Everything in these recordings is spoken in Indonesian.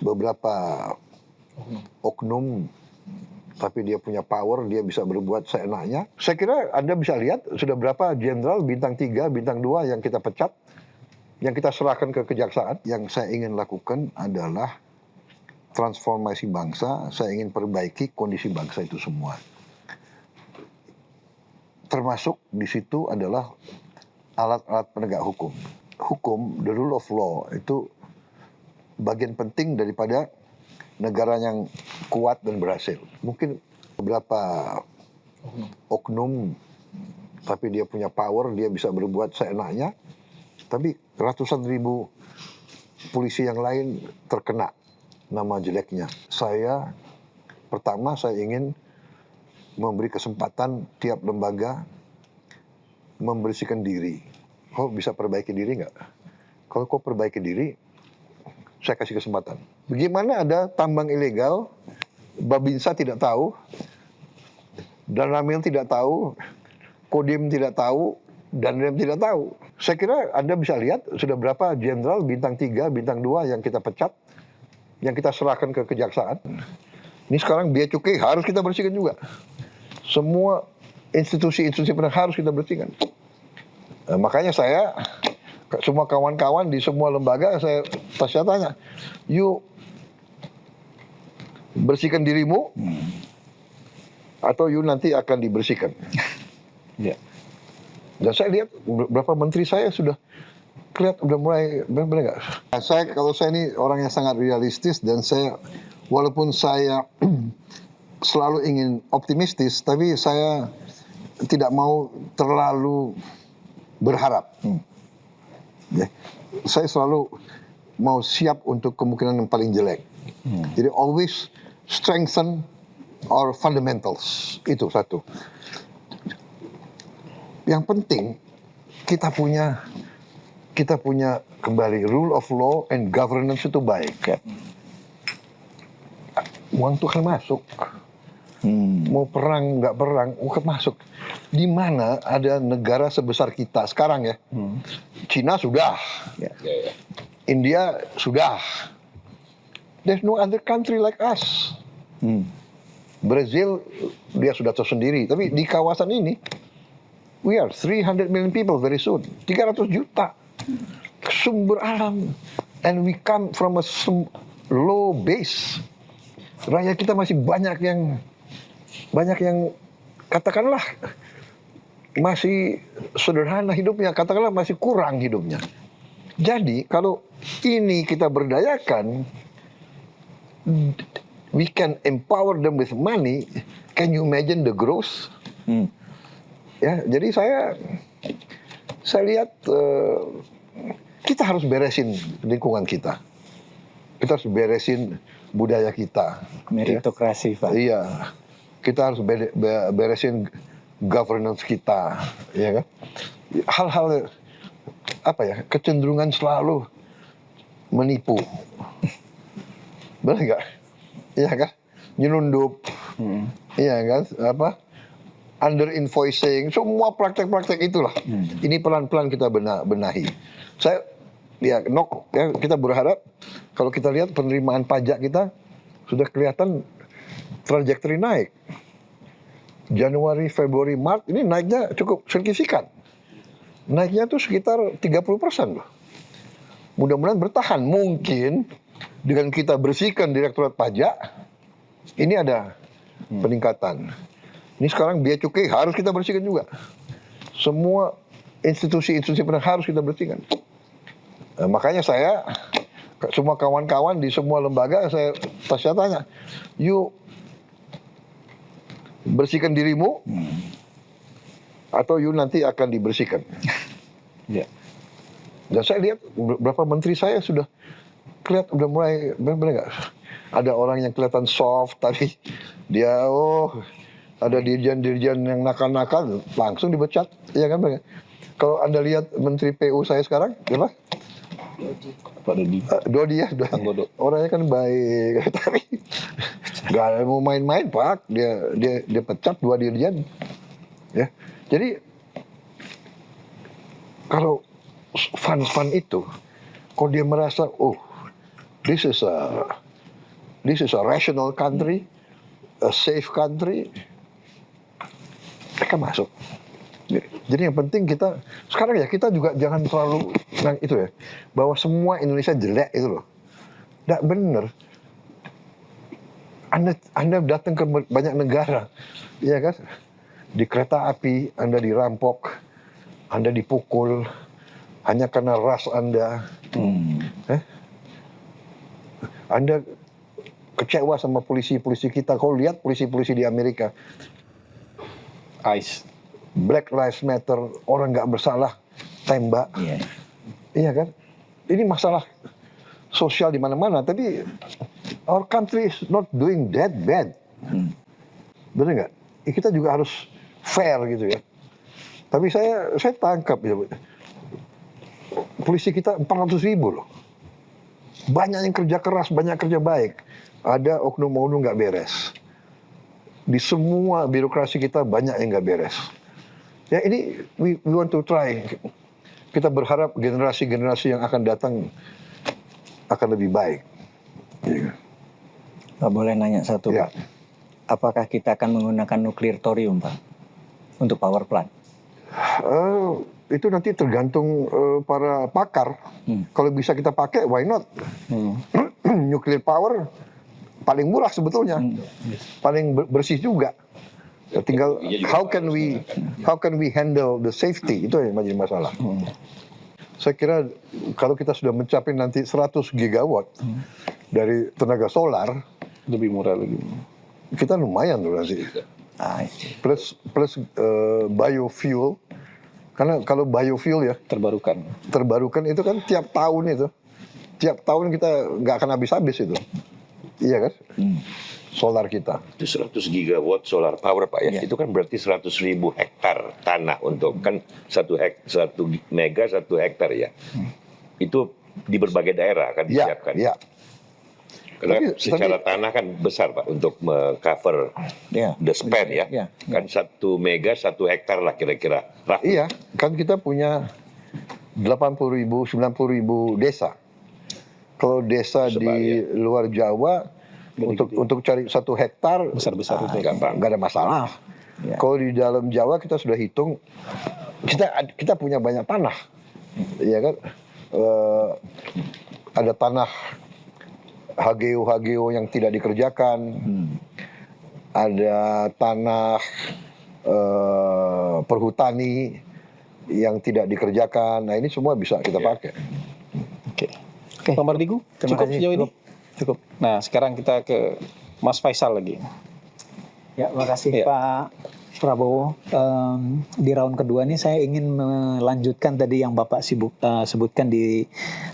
beberapa oknum, tapi dia punya power, dia bisa berbuat seenaknya. Saya kira Anda bisa lihat sudah berapa jenderal bintang 3, bintang 2 yang kita pecat, yang kita serahkan ke kejaksaan. Yang saya ingin lakukan adalah transformasi bangsa, saya ingin perbaiki kondisi bangsa itu semua. Termasuk di situ adalah alat-alat penegak hukum. Hukum, the rule of law, itu bagian penting daripada negara yang kuat dan berhasil. Mungkin beberapa oknum, tapi dia punya power, dia bisa berbuat seenaknya. Tapi ratusan ribu polisi yang lain terkena nama jeleknya. Pertama saya ingin memberi kesempatan tiap lembaga membersihkan diri. Kau bisa perbaiki diri nggak? Kalau kau perbaiki diri, saya kasih kesempatan. Bagaimana ada tambang ilegal, Babinsa tidak tahu, Danramil tidak tahu, Kodim tidak tahu, Danrem tidak tahu. Saya kira Anda bisa lihat sudah berapa jenderal bintang 3, bintang 2 yang kita pecat, yang kita serahkan ke kejaksaan. Ini sekarang biaya cukai harus kita bersihkan juga. Semua institusi-institusi penegak harus kita bersihkan. Nah, makanya saya, semua kawan-kawan di semua lembaga, saya tanya, yuk bersihkan dirimu, atau yuk nanti akan dibersihkan. Ya. Dan saya lihat beberapa menteri saya sudah kelihatan udah mulai benar nggak? Kalau saya ini orang yang sangat realistis, dan saya walaupun saya selalu ingin optimistis, tapi saya tidak mau terlalu berharap. Ya. Saya selalu mau siap untuk kemungkinan yang paling jelek. Jadi always strengthen our fundamentals. Itu satu. Yang penting kita punya kembali rule of law and governance itu baik. Ya. Uang itu akan masuk. Mau perang nggak perang, uang masuk. Di mana ada negara sebesar kita sekarang ya? Cina sudah, India sudah. There's no other country like us. Brazil dia sudah tersendiri, tapi di kawasan ini we are 300 million people very soon. 300 juta sumber alam, and we come from a low base. Rakyat kita masih banyak yang katakanlah masih sederhana hidupnya, katakanlah masih kurang hidupnya. Jadi kalau ini kita berdayakan, we can empower them with money. Can you imagine the growth? Ya, jadi saya lihat kita harus beresin lingkungan kita. Kita harus beresin budaya kita. Meritokrasi, Pak. Iya. Kita harus beresin governance kita, ya kan? Hal-hal kecenderungan selalu menipu, benar nggak? Iya kan? Nyelundup, iya kan? Under invoicing, semua praktek-praktek itulah. Ini pelan-pelan kita benahi. Kita berharap kalau kita lihat penerimaan pajak kita sudah kelihatan trajektori naik. Januari, Februari, Maret ini naiknya cukup signifikan. Naiknya tuh sekitar 30% loh. Mudah-mudahan bertahan. Mungkin dengan kita bersihkan Direktorat Pajak, ini ada peningkatan. Ini sekarang biaya cukai harus kita bersihkan juga. Semua institusi-institusi penegak harus kita bersihkan. Nah, makanya saya, semua kawan-kawan di semua lembaga, saya tanya, yuk bersihkan dirimu, atau yuk nanti akan dibersihkan. Ya. Dan saya lihat beberapa menteri saya sudah kelihatan udah mulai benar nggak? Ada orang yang kelihatan soft, tapi dia ada dirjen-dirjen yang nakal-nakal langsung dipecat, ya kan? Kalau Anda lihat Menteri PU saya sekarang, siapa? Dodi ya, orangnya kan baik, tapi nggak mau main-main, Pak. Dia pecat 2 dirjen, ya. Jadi kalau fun itu, kalau dia merasa, this is this is a rational country, a safe country, mereka masuk. Jadi yang penting kita sekarang ya kita juga jangan terlalu itu ya, bahwa semua Indonesia jelek itu loh. Nggak bener. Anda datang ke banyak negara, ya kan? Di kereta api Anda dirampok, Anda dipukul hanya karena ras Anda. Anda kecewa sama polisi-polisi kita. Kalau lihat polisi-polisi di Amerika, ICE. Black Lives Matter, orang nggak bersalah tembak, iya kan? Ini masalah sosial di mana-mana. Tapi our country is not doing that bad, benar nggak? Kita juga harus fair gitu ya. Tapi saya tangkap ya, polisi kita 400.000 loh. Banyak yang kerja keras, banyak kerja baik. Ada oknum-oknum nggak beres. Di semua birokrasi kita banyak yang nggak beres. Ya ini we want to try. Kita berharap generasi-generasi yang akan datang akan lebih baik. Pak, boleh nanya satu, Ya. Pak? Apakah kita akan menggunakan nuklir thorium, Pak, untuk power plant? Itu nanti tergantung para pakar. Kalau bisa kita pakai, why not? Nuclear power paling murah sebetulnya, paling bersih juga. Ya, tinggal how can we handle the safety, itu yang menjadi masalah. Saya kira kalau kita sudah mencapai nanti 100 gigawatt dari tenaga solar, Lebih murah lagi. kita lumayan tuh nanti. Plus biofuel, karena kalau biofuel ya terbarukan itu kan tiap tahun kita nggak akan habis itu, iya kan? Solar kita. Itu 100 gigawatt solar power, Pak ya. Itu kan berarti 100.000 hektar tanah untuk kan 1 mega 1 hektar ya. Itu di berbagai daerah akan disiapkan. Ya. Karena secara tanah kan besar, Pak, untuk cover the span ya. Kan 1 mega 1 hektar lah kira-kira. Iya, kan kita punya 80.000, 90.000 desa. Kalau desa di luar Jawa untuk cari 1 hektar Besar-besar itu nggak ada masalah. Kalau di dalam Jawa kita sudah hitung, kita punya banyak tanah, ya kan? Ada tanah HGO yang tidak dikerjakan, ada tanah perhutani yang tidak dikerjakan. Nah ini semua bisa kita pakai. Oke. Pak Mardigu, Terima cukup kasih. sejauh ini? Cukup. Nah, sekarang kita ke Mas Faisal lagi. Ya, makasih Ya. Pak Prabowo. Di round kedua ini saya ingin melanjutkan tadi yang Bapak sebutkan di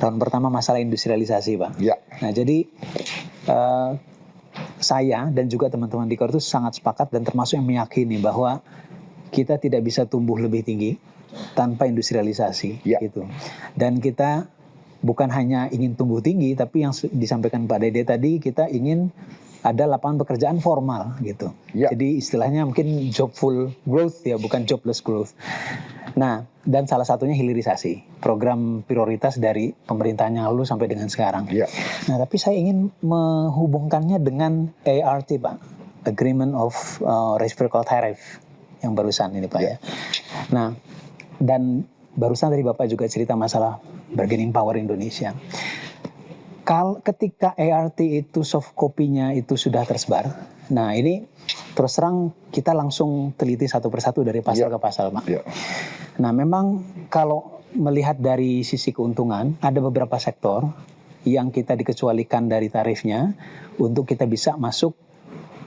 round pertama masalah industrialisasi, Pak. Ya. Nah, jadi saya dan juga teman-teman di KOR itu sangat sepakat dan termasuk yang meyakini bahwa kita tidak bisa tumbuh lebih tinggi tanpa industrialisasi, Ya. gitu. Dan kita bukan hanya ingin tumbuh tinggi, tapi yang disampaikan Pak Dede tadi, kita ingin ada lapangan pekerjaan formal gitu. Ya. Jadi istilahnya mungkin jobful growth ya, bukan jobless growth. Nah, dan salah satunya hilirisasi, program prioritas dari pemerintahan yang lalu sampai dengan sekarang. Ya. Nah, tapi saya ingin menghubungkannya dengan ART, Pak, Agreement of Reciprocal Tariff yang barusan ini, Pak ya. Nah, dan barusan tadi Bapak juga cerita masalah bargaining power Indonesia. Ketika ART itu soft copy-nya itu sudah tersebar, nah ini terus terang kita langsung teliti satu persatu dari pasal ke pasal, Pak. Ya. Nah, memang kalau melihat dari sisi keuntungan, ada beberapa sektor yang kita dikecualikan dari tarifnya untuk kita bisa masuk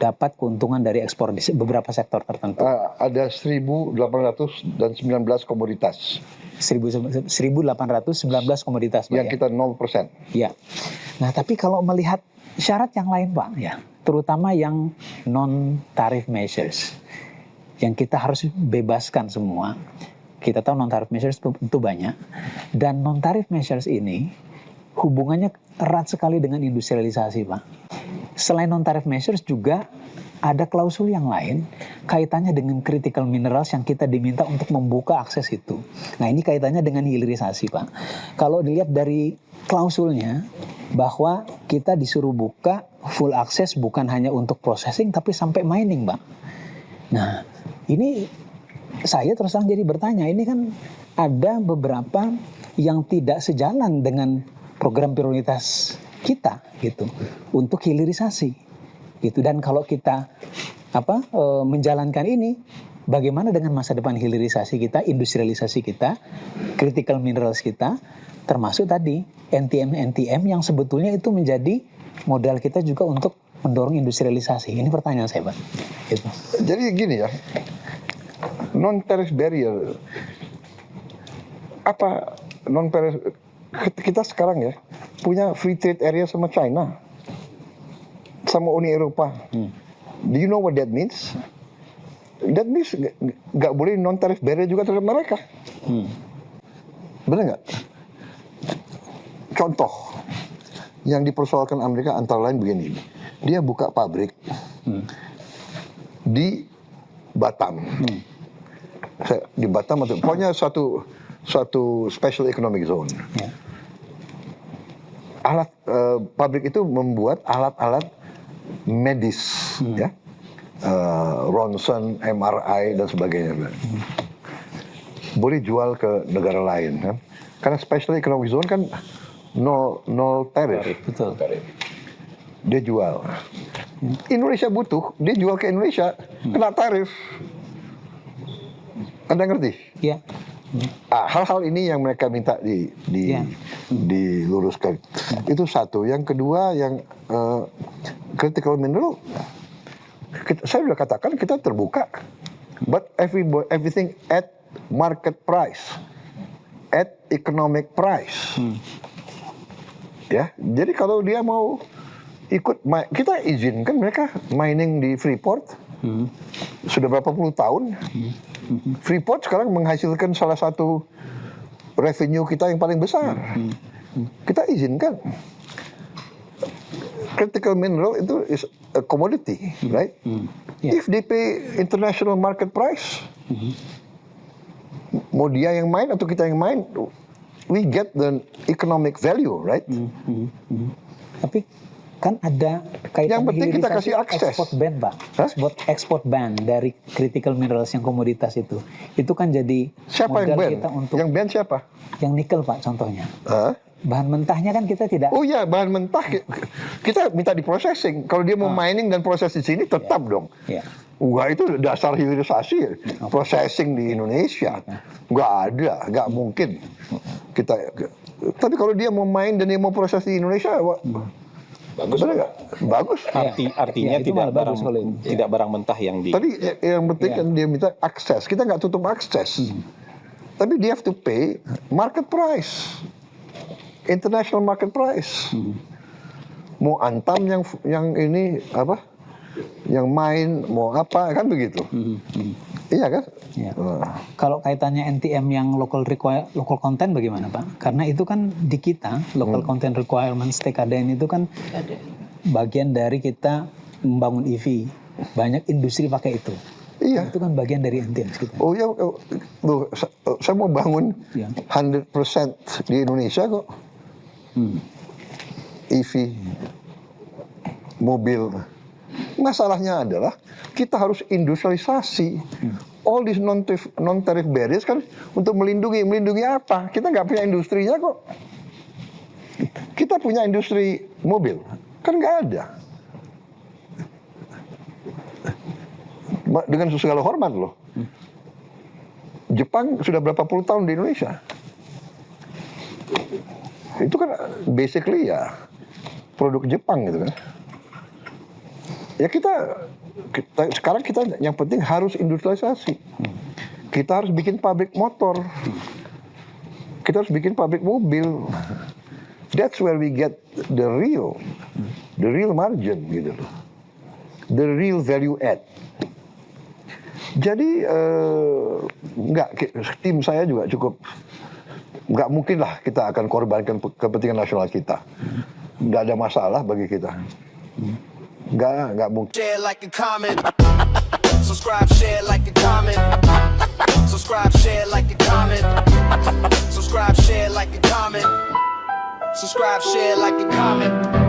dapat keuntungan dari ekspor di beberapa sektor tertentu. Ada 1.819 komoditas 1.819 komoditas, Pak, yang ya. kita 0%. Ya. Nah, tapi kalau melihat syarat yang lain, Pak, ya, terutama yang non tarif measures, yang kita harus bebaskan semua. Kita tahu non tarif measures itu banyak, dan non tarif measures ini hubungannya erat sekali dengan industrialisasi, Pak. Selain non tarif measures juga ada klausul yang lain kaitannya dengan critical minerals yang kita diminta untuk membuka akses itu. Nah, ini kaitannya dengan hilirisasi, Pak. Kalau dilihat dari klausulnya, bahwa kita disuruh buka full akses bukan hanya untuk processing tapi sampai mining, Bang. Nah, ini saya terus terang jadi bertanya, ini kan ada beberapa yang tidak sejalan dengan program prioritas kita gitu untuk hilirisasi gitu. Dan kalau kita menjalankan ini, bagaimana dengan masa depan hilirisasi kita, industrialisasi kita, critical minerals kita, termasuk tadi NTM yang sebetulnya itu menjadi modal kita juga untuk mendorong industrialisasi. Ini pertanyaan saya, Pak. Gitu. Jadi gini ya, non-tariff barrier, apa non-tariff, kita sekarang ya punya free trade area sama China, sama Uni Eropa. Do you know what that means? That means nggak boleh non-tariff barrier juga terhadap mereka. Benar nggak? Contoh yang dipersoalkan Amerika antara lain begini, dia buka pabrik di Batam, di Batam atau pokoknya suatu special economic zone. Alat pabrik itu membuat alat-alat medis, ya, ronsen, MRI dan sebagainya. Boleh jual ke negara lain, kan? Karena special economic zone kan nol tarif. Betul. Dia jual. Indonesia butuh, dia jual ke Indonesia, kena tarif. Anda ngerti? Ya. Hal-hal ini yang mereka minta diluruskan. Itu satu. Yang kedua, yang critical mineral, saya sudah katakan kita terbuka, but everything at market price, at economic price. Ya, jadi kalau dia mau ikut, kita izinkan mereka mining di Freeport. Sudah berapa puluh tahun. Freeport sekarang menghasilkan salah satu revenue kita yang paling besar. Kita izinkan. Critical mineral itu is a commodity, right? If they pay international market price, mau dia yang main atau kita yang main, we get the economic value, right? Tapi kan ada kaitan Yang penting kita hilirisasi kasih akses. Ekspor ban, Pak. Ekspor ban dari critical minerals yang komoditas itu kan jadi Siapa yang modal ban? kita untuk Yang ban siapa? yang nikel, Pak, contohnya. Hah? Bahan mentahnya kan kita tidak. Oh iya, bahan mentah kita minta di processing. Kalau dia mau mining dan proses di sini tetap dong. Ya. Wah, itu dasar hilirisasi, processing di Indonesia. Nggak ada, nggak mungkin. Tapi kalau dia mau main dan dia mau proses di Indonesia, bagus nggak? Bagus. Artinya itu tidak malah bagus kalau itu. tidak barang mentah yang di. Tapi yang penting kan dia minta akses. Kita nggak tutup akses. Tapi dia have to pay market price, international market price. Mau Antam yang ini apa? Yang main mau apa kan begitu? Iya kan? Ya. Kalau kaitannya NTM yang local content bagaimana, Pak? Karena itu kan di kita local content requirements TKDN itu kan bagian dari kita membangun EV. Banyak industri pakai itu. Iya. Itu kan bagian dari NTM kita. Oh ya, saya mau bangun 100% di Indonesia kok. EV, mobil. Masalahnya adalah kita harus industrialisasi. All these non-tariff barriers kan untuk melindungi apa? Kita nggak punya industrinya kok. Kita punya industri mobil, kan nggak ada. Dengan segala hormat loh. Jepang sudah berapa puluh tahun di Indonesia. Itu kan basically ya produk Jepang gitu kan. Ya sekarang kita yang penting harus industrialisasi. Kita harus bikin pabrik motor. Kita harus bikin pabrik mobil. That's where we get the real margin gitu loh. The real value add. Jadi tim saya juga cukup, nggak mungkin lah kita akan korbankan kepentingan nasional kita. Nggak ada masalah bagi kita. Nggak mungkin. Share like a comment. Subscribe, share like a comment. Subscribe, share like a comment. Subscribe, share like a comment. Subscribe, share, like, and comment.